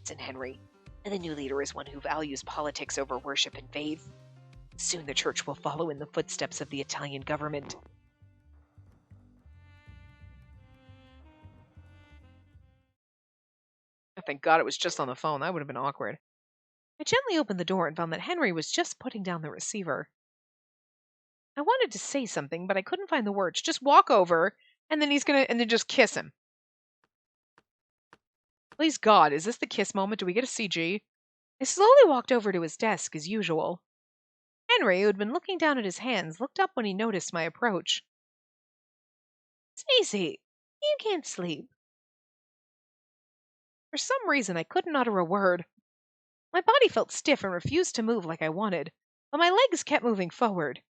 Listen, Henry, the new leader is one who values politics over worship and faith. Soon the church will follow in the footsteps of the Italian government. Thank God it was just on the phone. That would have been awkward. I gently opened the door and found that Henry was just putting down the receiver. I wanted to say something, but I couldn't find the words. Just walk over, and then then just kiss him. Please God, is this the kiss moment? Do we get a CG? I slowly walked over to his desk as usual. Henry, who had been looking down at his hands, looked up when he noticed my approach. Spacey, you can't sleep. For some reason, I couldn't utter a word. My body felt stiff and refused to move like I wanted, but my legs kept moving forward.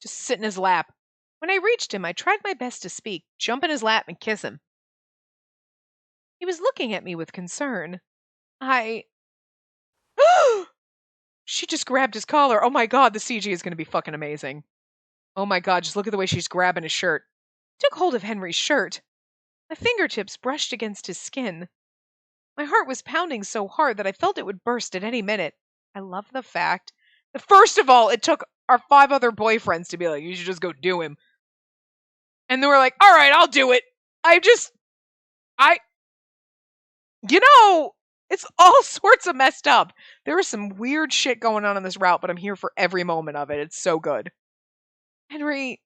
Just sit in his lap. When I reached him, I tried my best to speak, jump in his lap, and kiss him. He was looking at me with concern. She just grabbed his collar. Oh my God, the CG is going to be fucking amazing. Oh my God, just look at the way she's grabbing his shirt. I took hold of Henry's shirt. My fingertips brushed against his skin. My heart was pounding so hard that I felt it would burst at any minute. I love the fact that, first of all, it took our 5 other boyfriends to be like, you should just go do him. And they were like, all right, I'll do it. You know, It's all sorts of messed up. There is some weird shit going on this route, but I'm here for every moment of it. It's so good. Henry,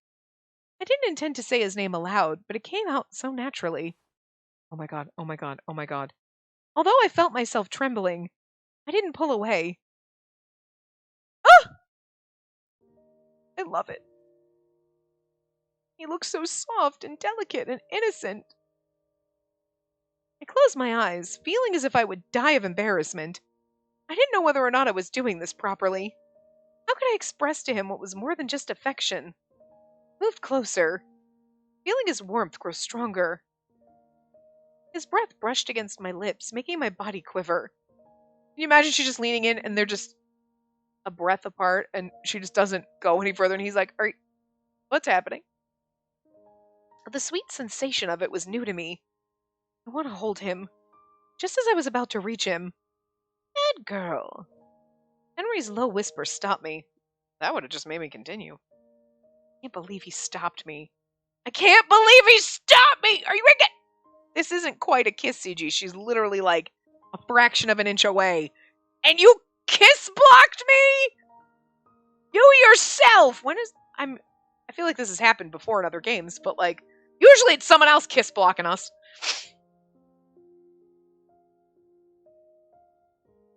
I didn't intend to say his name aloud, but it came out so naturally. Oh my god, oh my god, oh my god. Although I felt myself trembling, I didn't pull away. Ah! I love it. He looks so soft and delicate and innocent. I closed my eyes, feeling as if I would die of embarrassment. I didn't know whether or not I was doing this properly. How could I express to him what was more than just affection? I moved closer, feeling his warmth grow stronger. His breath brushed against my lips, making my body quiver. Can you imagine she's just leaning in and they're just a breath apart and she just doesn't go any further and he's like, what's happening? The sweet sensation of it was new to me. I want to hold him. Just as I was about to reach him, "Bad girl." Henry's low whisper stopped me. That would have just made me continue. I can't believe he stopped me. I can't believe he stopped me! Are you ready? This isn't quite a kiss, CG. She's literally like a fraction of an inch away. And you kiss blocked me? You yourself! I feel like this has happened before in other games, but like, usually it's someone else kiss blocking us.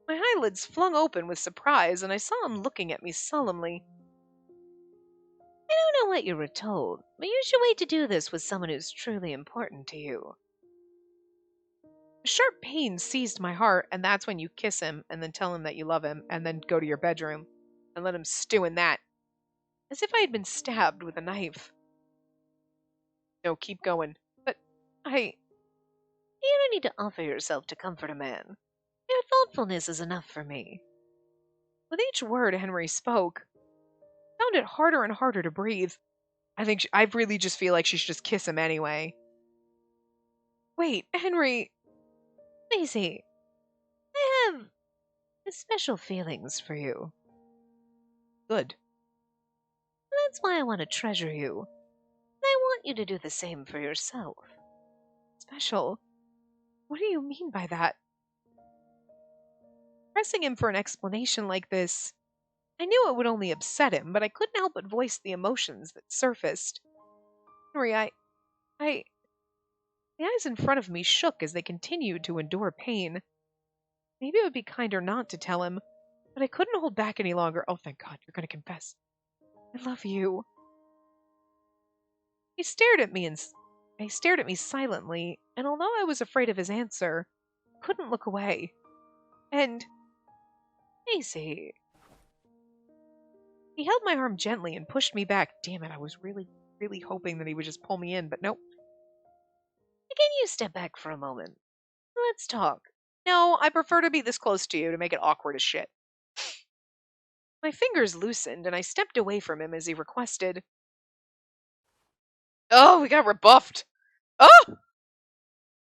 My eyelids flung open with surprise, and I saw him looking at me solemnly. I don't know what you were told, but you should wait to do this with someone who's truly important to you. A sharp pain seized my heart, and that's when you kiss him and then tell him that you love him and then go to your bedroom and let him stew in that. As if I had been stabbed with a knife. No, keep going. But You don't need to offer yourself to comfort a man. Your thoughtfulness is enough for me. With each word Henry spoke, I found it harder and harder to breathe. I really just feel like she should just kiss him anyway. Wait, Henry. Spacey, I have special feelings for you. Good. That's why I want to treasure you. And I want you to do the same for yourself. Special? What do you mean by that? Pressing him for an explanation like this, I knew it would only upset him, but I couldn't help but voice the emotions that surfaced. Henry, the eyes in front of me shook as they continued to endure pain. Maybe it would be kinder not to tell him, but I couldn't hold back any longer. Oh, thank God, you're going to confess. I love you. He stared at me silently, and although I was afraid of his answer, I couldn't look away. And Spacey. He held my arm gently and pushed me back. Damn it, I was really, really hoping that he would just pull me in, but nope. Can you step back for a moment? Let's talk. No, I prefer to be this close to you to make it awkward as shit. My fingers loosened, and I stepped away from him as he requested. Oh, we got rebuffed. Oh!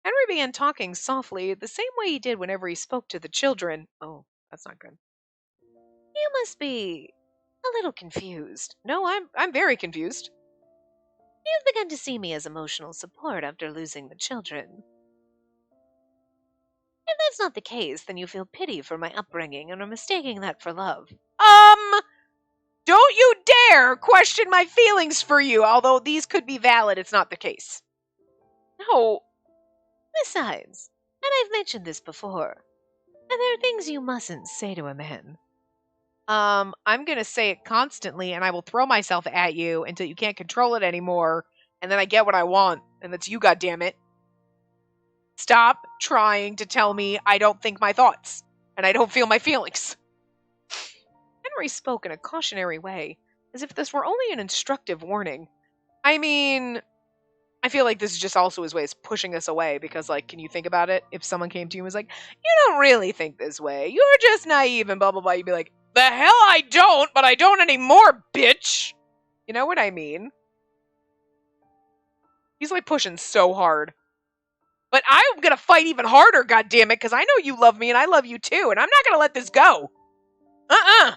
Henry began talking softly, the same way he did whenever he spoke to the children. Oh, that's not good. You must be a little confused. No, I'm very confused. You've begun to see me as emotional support after losing the children. If that's not the case, then you feel pity for my upbringing and are mistaking that for love. Don't you dare question my feelings for you, although these could be valid, it's not the case. No. Besides, and I've mentioned this before, and there are things you mustn't say to a man. I'm gonna say it constantly, and I will throw myself at you until you can't control it anymore, and then I get what I want, and that's you, goddammit. Stop trying to tell me I don't think my thoughts, and I don't feel my feelings. Henry spoke in a cautionary way, as if this were only an instructive warning. I mean, I feel like this is just also his way of pushing us away, because, like, can you think about it? If someone came to you and was like, you don't really think this way, you're just naive and blah, blah, blah, you'd be like, the hell I don't, but I don't anymore, bitch! You know what I mean? He's, like, pushing so hard. But I'm gonna fight even harder, goddammit, because I know you love me and I love you too, and I'm not gonna let this go. I'm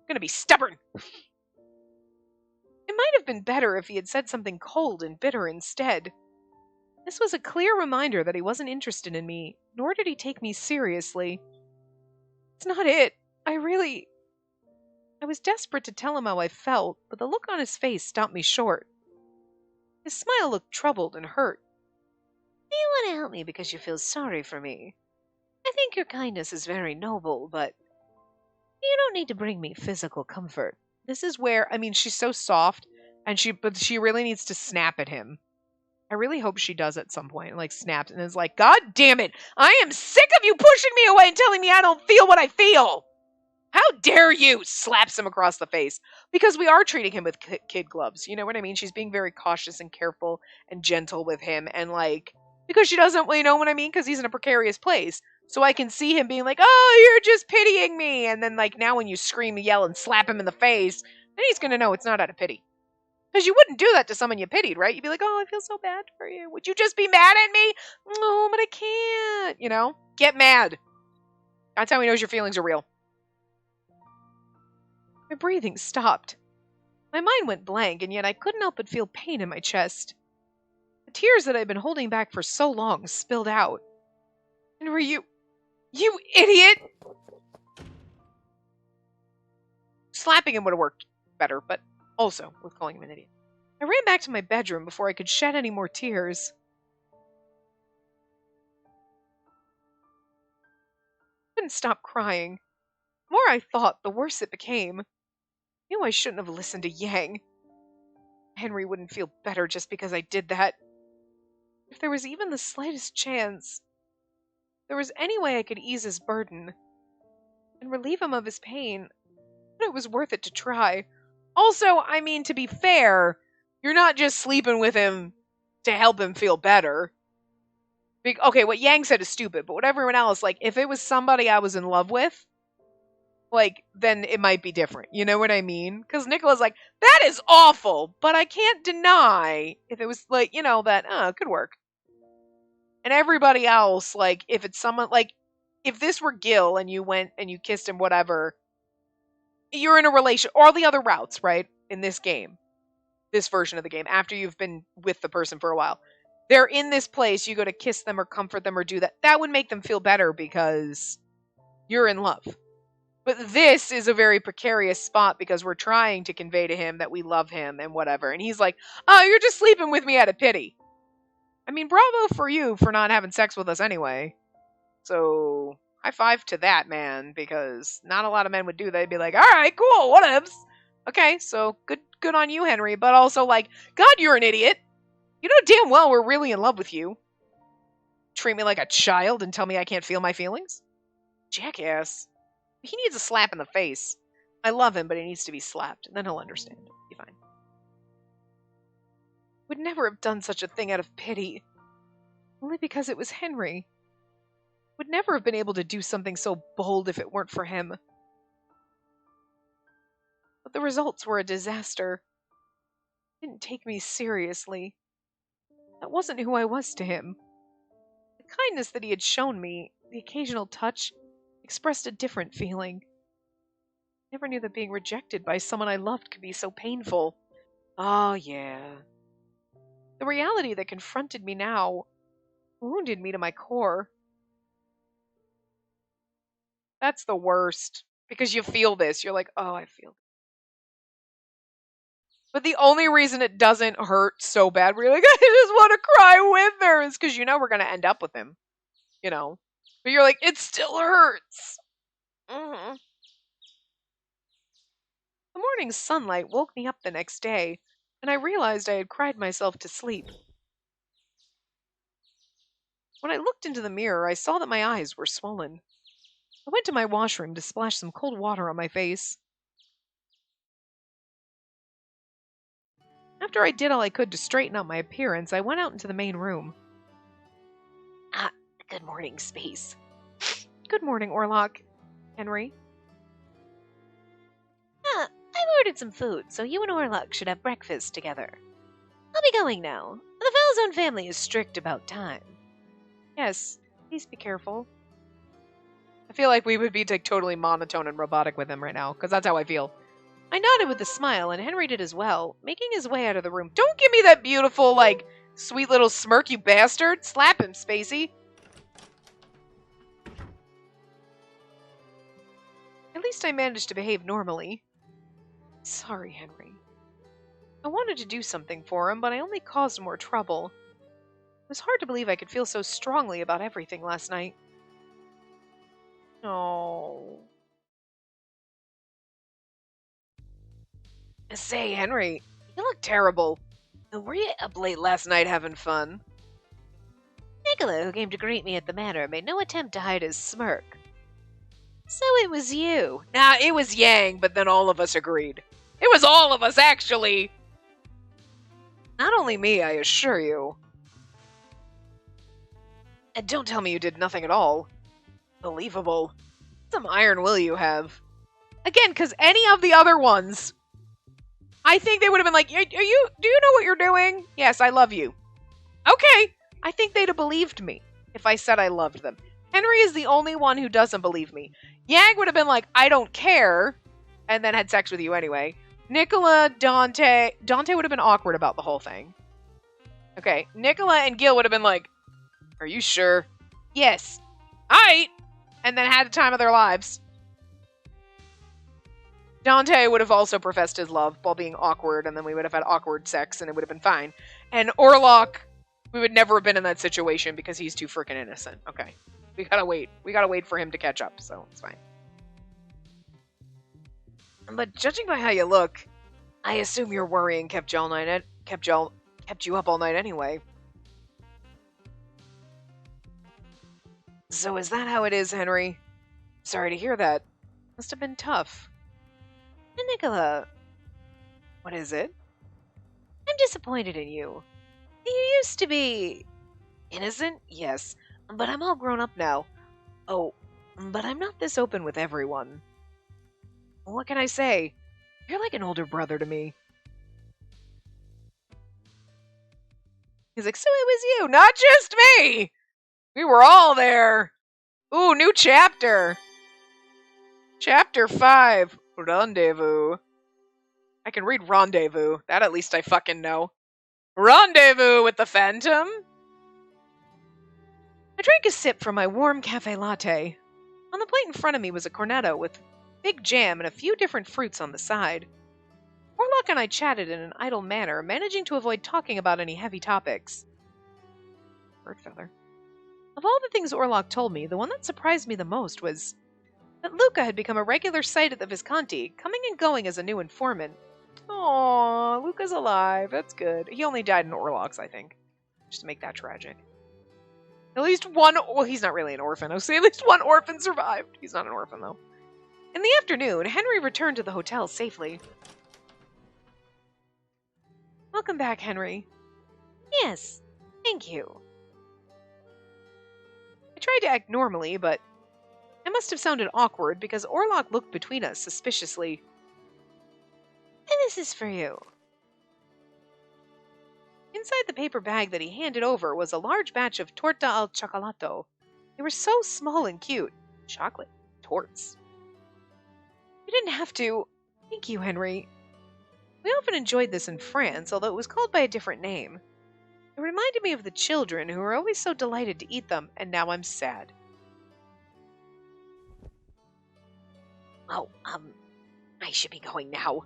gonna be stubborn. It might have been better if he had said something cold and bitter instead. This was a clear reminder that he wasn't interested in me, nor did he take me seriously. It's not it. I was desperate to tell him how I felt, but the look on his face stopped me short. His smile looked troubled and hurt. You want to help me because you feel sorry for me. I think your kindness is very noble, but you don't need to bring me physical comfort. This is where, she's so soft, but she really needs to snap at him. I really hope she does at some point, like snaps and is like, God damn it, I am sick of you pushing me away and telling me I don't feel what I feel. How dare you? Slaps him across the face. Because we are treating him with kid gloves. You know what I mean? She's being very cautious and careful and gentle with him. And because she doesn't, you know what I mean? Because he's in a precarious place. So I can see him being like, oh, you're just pitying me. And then now when you scream, yell, and slap him in the face, then he's going to know it's not out of pity. Because you wouldn't do that to someone you pitied, right? You'd be like, oh, I feel so bad for you. Would you just be mad at me? No, but I can't. Get mad. That's how he knows your feelings are real. My breathing stopped. My mind went blank, and yet I couldn't help but feel pain in my chest. The tears that I'd been holding back for so long spilled out. Henry, you idiot! Slapping him would have worked better, but also with calling him an idiot. I ran back to my bedroom before I could shed any more tears. I couldn't stop crying. The more I thought, the worse it became. I knew I shouldn't have listened to Yang. Henry wouldn't feel better just because I did that. If there was even the slightest chance, if there was any way I could ease his burden and relieve him of his pain, it was worth it to try. Also, to be fair, you're not just sleeping with him to help him feel better. Okay, what Yang said is stupid, but what everyone else, if it was somebody I was in love with, then it might be different. You know what I mean? Because Nicola's like, that is awful, but I can't deny if it was that, it could work. And everybody else, if it's someone, if this were Gil and you went and you kissed him, whatever, you're in a relation, all the other routes, right? In this game, this version of the game, after you've been with the person for a while, they're in this place, you go to kiss them or comfort them or do that. That would make them feel better because you're in love. But this is a very precarious spot because we're trying to convey to him that we love him and whatever. And he's like, oh, you're just sleeping with me out of pity. Bravo for you for not having sex with us anyway. So, high five to that, man, because not a lot of men would do that. They'd be like, all right, cool, whatevs. Okay, so good on you, Henry. But also God, you're an idiot. You know damn well we're really in love with you. Treat me like a child and tell me I can't feel my feelings? Jackass. He needs a slap in the face. I love him, but he needs to be slapped. Then he'll understand. Be fine. Would never have done such a thing out of pity. Only because it was Henry. Would never have been able to do something so bold if it weren't for him. But the results were a disaster. He didn't take me seriously. That wasn't who I was to him. The kindness that he had shown me, the occasional touch, expressed a different feeling. I never knew that being rejected by someone I loved could be so painful. Oh, yeah. The reality that confronted me now wounded me to my core. That's the worst. Because you feel this. You're like, oh, I feel this. But the only reason it doesn't hurt so bad, where you're like, I just want to cry with her, is because we're going to end up with him. But you're like, it still hurts. Mm-hmm. The morning sunlight woke me up the next day, and I realized I had cried myself to sleep. When I looked into the mirror, I saw that my eyes were swollen. I went to my washroom to splash some cold water on my face. After I did all I could to straighten out my appearance, I went out into the main room. Good morning, Space. Good morning, Orlok. Henry? I've ordered some food, so you and Orlok should have breakfast together. I'll be going now. The Falzone family is strict about time. Yes, please be careful. I feel like we would be totally monotone and robotic with him right now, because that's how I feel. I nodded with a smile, and Henry did as well, making his way out of the room. Don't give me that beautiful, Sweet little smirk, you bastard. Slap him, Spacey. At least I managed to behave normally. Sorry, Henry. I wanted to do something for him, but I only caused more trouble. It was hard to believe I could feel so strongly about everything last night. Oh. Say, Henry, you look terrible. Were you up late last night having fun? Nicola, who came to greet me at the manor, made no attempt to hide his smirk. So it was you. Nah, it was Yang, but then all of us agreed. It was all of us, actually. Not only me, I assure you. And don't tell me you did nothing at all. Believable. Some iron will you have. Again, because any of the other ones, I think they would have been like, do you know what you're doing? Yes, I love you. Okay. I think they'd have believed me if I said I loved them. Henry is the only one who doesn't believe me. Yang would have been like, I don't care, and then had sex with you anyway. Nicola, Dante would have been awkward about the whole thing. Okay, Nicola and Gil would have been like, are you sure? Yes. Aight. And then had the time of their lives. Dante would have also professed his love while being awkward, and then we would have had awkward sex, and it would have been fine. And Orlok, we would never have been in that situation because he's too freaking innocent. Okay. We gotta wait. We gotta wait for him to catch up, so it's fine. But judging by how you look, I assume your worrying kept you up all night anyway. So is that how it is, Henry? Sorry to hear that. Must have been tough. And Nicola, What is it? I'm disappointed in you. You used to be Innocent? Yes. But I'm all grown up now. Oh, but I'm not this open with everyone. What can I say? You're like an older brother to me. He's like, so it was you, not just me! We were all there! Ooh, new chapter! Chapter 5, Rendezvous. I can read Rendezvous. That at least I fucking know. Rendezvous with the Phantom? I drank a sip from my warm cafe latte. On the plate in front of me was a cornetto with big jam and a few different fruits on the side. Orlok and I chatted in an idle manner, managing to avoid talking about any heavy topics. Bird feather. Of all the things Orlok told me, the one that surprised me the most was that Luca had become a regular sight at the Visconti, coming and going as a new informant. Aww, Luca's alive. That's good. He only died in Orlok's, I think. Just to make that tragic. At least one, well, he's not really an orphan. I was saying at least one orphan survived. He's not an orphan, though. In the afternoon, Henry returned to the hotel safely. Welcome back, Henry. Yes, thank you. I tried to act normally, but I must have sounded awkward because Orlok looked between us suspiciously. And this is for you. Inside the paper bag that he handed over was a large batch of torta al cioccolato. They were so small and cute. Chocolate torts. You didn't have to. Thank you, Henry. We often enjoyed this in France, although it was called by a different name. It reminded me of the children who were always so delighted to eat them, and now I'm sad. Oh, I should be going now.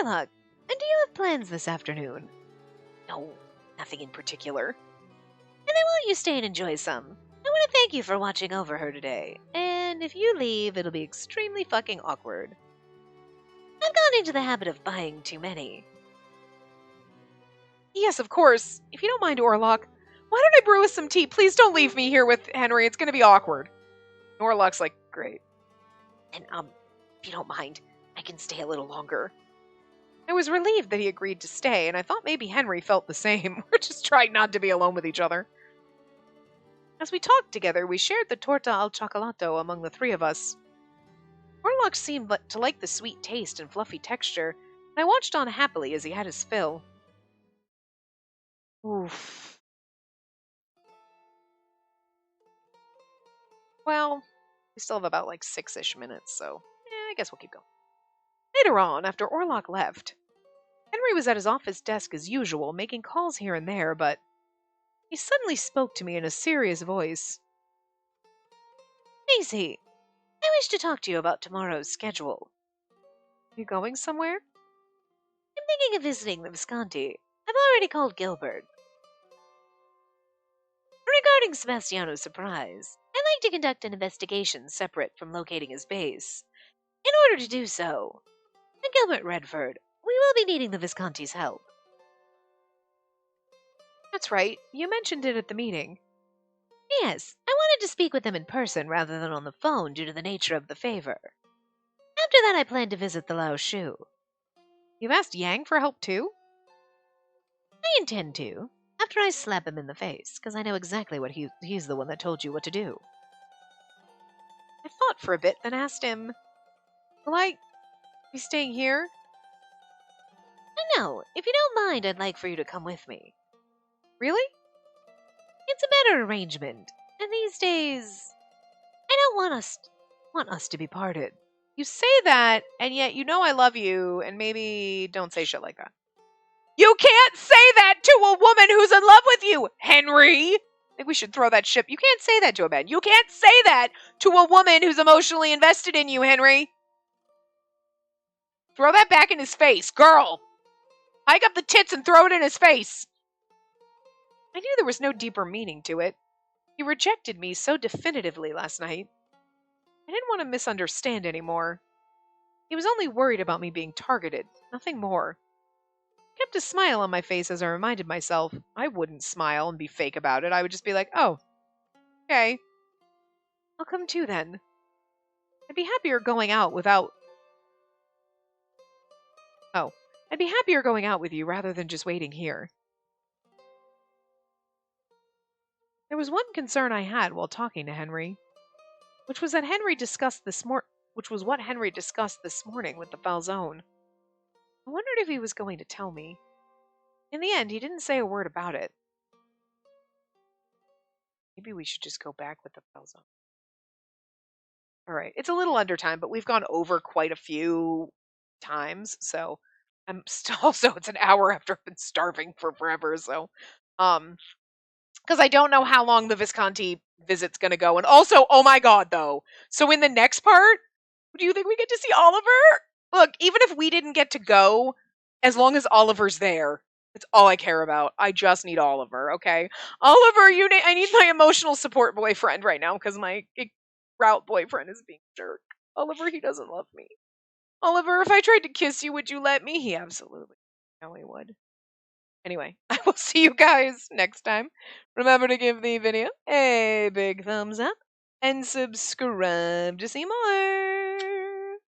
Orlok, and do you have plans this afternoon? No, nothing in particular. And I want you to stay and enjoy some. I want to thank you for watching over her today. And if you leave, it'll be extremely fucking awkward. I've gone into the habit of buying too many. Yes, of course. If you don't mind, Orlok, why don't I brew us some tea? Please don't leave me here with Henry. It's going to be awkward. Orlok's like, great. And, if you don't mind, I can stay a little longer. I was relieved that he agreed to stay, and I thought maybe Henry felt the same. We're just trying not to be alone with each other. As we talked together, we shared the torta al cioccolato among the three of us. Orlok seemed to like the sweet taste and fluffy texture, and I watched on happily as he had his fill. Oof. Well, we still have about 6-ish minutes, so I guess we'll keep going. Later on, after Orlok left, Henry was at his office desk as usual, making calls here and there, but he suddenly spoke to me in a serious voice. Spacey, I wish to talk to you about tomorrow's schedule. You going somewhere? I'm thinking of visiting the Visconti. I've already called Gilbert. Regarding Sebastiano's surprise, I'd like to conduct an investigation separate from locating his base. In order to do so, Gilbert Redford, we will be needing the Visconti's help. That's right. You mentioned it at the meeting. Yes, I wanted to speak with them in person rather than on the phone due to the nature of the favor. After that, I plan to visit the Lao Shu. You've asked Yang for help too? I intend to, after I slap him in the face, because I know exactly what he's the one that told you what to do. I thought for a bit, then asked him, will I be staying here? No, if you don't mind, I'd like for you to come with me. Really? It's a better arrangement, and these days, I don't want us to be parted. You say that, and yet you know I love you, and maybe don't say shit like that. You can't say that to a woman who's in love with you, Henry! I think we should throw that ship. You can't say that to a man. You can't say that to a woman who's emotionally invested in you, Henry. Throw that back in his face, girl! Hike up the tits and throw it in his face! I knew there was no deeper meaning to it. He rejected me so definitively last night. I didn't want to misunderstand anymore. He was only worried about me being targeted, nothing more. I kept a smile on my face as I reminded myself I wouldn't smile and be fake about it. I would just be like, oh, okay. I'll come too then. I'd be happier going out without... Oh, I'd be happier going out with you rather than just waiting here. There was one concern I had while talking to Henry, which was what Henry discussed this morning with the Falzone. I wondered if he was going to tell me. In the end, he didn't say a word about it. Maybe we should just go back with the Falzone. Alright, it's a little under time, but we've gone over quite a few times, so I'm still, also it's an hour after I've been starving for forever, so because I don't know how long the Visconti visit's gonna go. And also, oh my god, though. So in the next part, do you think we get to see Oliver? Look, even if we didn't get to go, as long as Oliver's there, that's all I care about. I just need Oliver, okay? Oliver, I need my emotional support boyfriend right now, because my route boyfriend is being a jerk. Oliver, he doesn't love me. Oliver, if I tried to kiss you, would you let me? He absolutely. No, he would. Anyway, I will see you guys next time. Remember to give the video a big thumbs up and subscribe to see more.